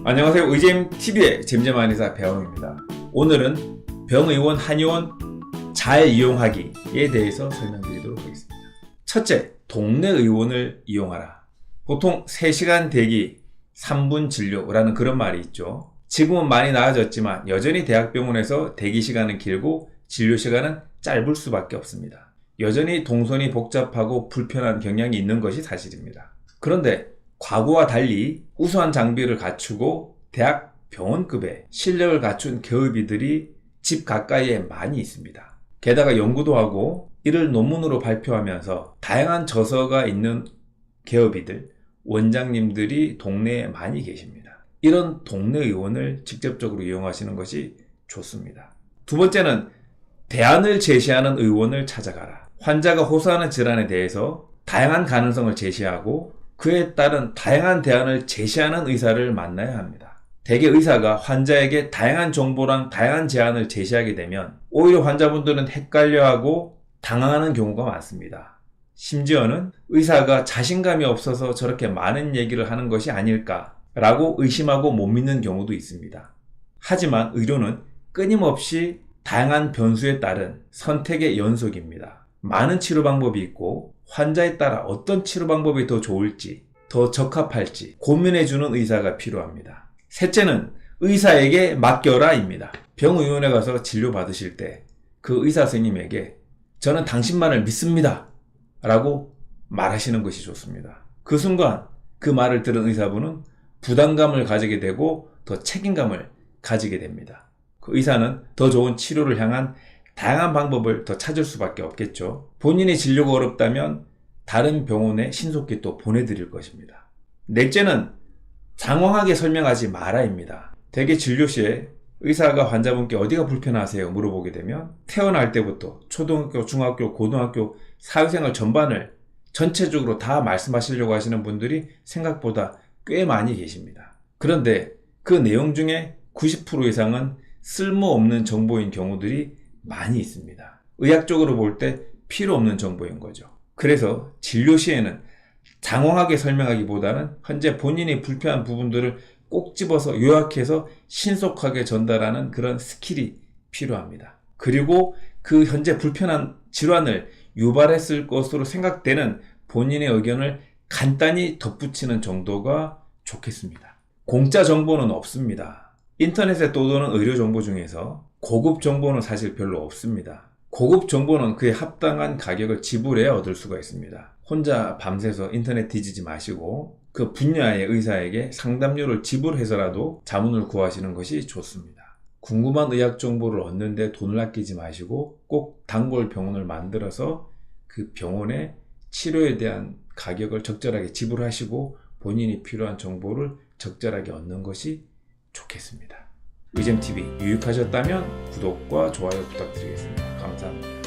안녕하세요. 의잼TV의 잼잼한 의사 배영입니다. 오늘은 병의원, 한의원 잘 이용하기에 대해서 설명드리도록 하겠습니다. 첫째, 동네 의원을 이용하라. 보통 3시간 대기, 3분 진료라는 그런 말이 있죠. 지금은 많이 나아졌지만 여전히 대학병원에서 대기 시간은 길고 진료 시간은 짧을 수밖에 없습니다. 여전히 동선이 복잡하고 불편한 경향이 있는 것이 사실입니다. 그런데 과거와 달리 우수한 장비를 갖추고 대학 병원급의 실력을 갖춘 개업이들이 집 가까이에 많이 있습니다. 게다가 연구도 하고 이를 논문으로 발표하면서 다양한 저서가 있는 개업이들, 원장님들이 동네에 많이 계십니다. 이런 동네 의원을 직접적으로 이용하시는 것이 좋습니다. 두 번째는 대안을 제시하는 의원을 찾아가라. 환자가 호소하는 질환에 대해서 다양한 가능성을 제시하고 그에 따른 다양한 대안을 제시하는 의사를 만나야 합니다. 대개 의사가 환자에게 다양한 정보랑 다양한 제안을 제시하게 되면 오히려 환자분들은 헷갈려하고 당황하는 경우가 많습니다. 심지어는 의사가 자신감이 없어서 저렇게 많은 얘기를 하는 것이 아닐까라고 의심하고 못 믿는 경우도 있습니다. 하지만 의료는 끊임없이 다양한 변수에 따른 선택의 연속입니다. 많은 치료 방법이 있고 환자에 따라 어떤 치료 방법이 더 좋을지, 더 적합할지 고민해주는 의사가 필요합니다. 셋째는 의사에게 맡겨라입니다. 병의원에 가서 진료 받으실 때 그 의사 선생님에게 저는 당신만을 믿습니다 라고 말하시는 것이 좋습니다. 그 순간 그 말을 들은 의사분은 부담감을 가지게 되고 더 책임감을 가지게 됩니다. 그 의사는 더 좋은 치료를 향한 다양한 방법을 더 찾을 수밖에 없겠죠. 본인의 진료가 어렵다면 다른 병원에 신속히 또 보내드릴 것입니다. 넷째는 장황하게 설명하지 마라입니다. 대개 진료 시에 의사가 환자분께 어디가 불편하세요? 물어보게 되면 태어날 때부터 초등학교, 중학교, 고등학교, 사회생활 전반을 전체적으로 다 말씀하시려고 하시는 분들이 생각보다 꽤 많이 계십니다. 그런데 그 내용 중에 90% 이상은 쓸모없는 정보인 경우들이 많이 있습니다. 의학적으로 볼 때 필요 없는 정보인 거죠. 그래서 진료 시에는 장황하게 설명하기보다는 현재 본인이 불편한 부분들을 꼭 집어서 요약해서 신속하게 전달하는 그런 스킬이 필요합니다. 그리고 그 현재 불편한 질환을 유발했을 것으로 생각되는 본인의 의견을 간단히 덧붙이는 정도가 좋겠습니다. 공짜 정보는 없습니다. 인터넷에 떠도는 의료 정보 중에서 고급 정보는 사실 별로 없습니다. 고급 정보는 그에 합당한 가격을 지불해야 얻을 수가 있습니다. 혼자 밤새서 인터넷 뒤지지 마시고 그 분야의 의사에게 상담료를 지불해서라도 자문을 구하시는 것이 좋습니다. 궁금한 의학 정보를 얻는데 돈을 아끼지 마시고 꼭 단골 병원을 만들어서 그 병원의 치료에 대한 가격을 적절하게 지불하시고 본인이 필요한 정보를 적절하게 얻는 것이 좋겠습니다. 의잼TV 유익하셨다면 구독과 좋아요 부탁드리겠습니다. 감사합니다.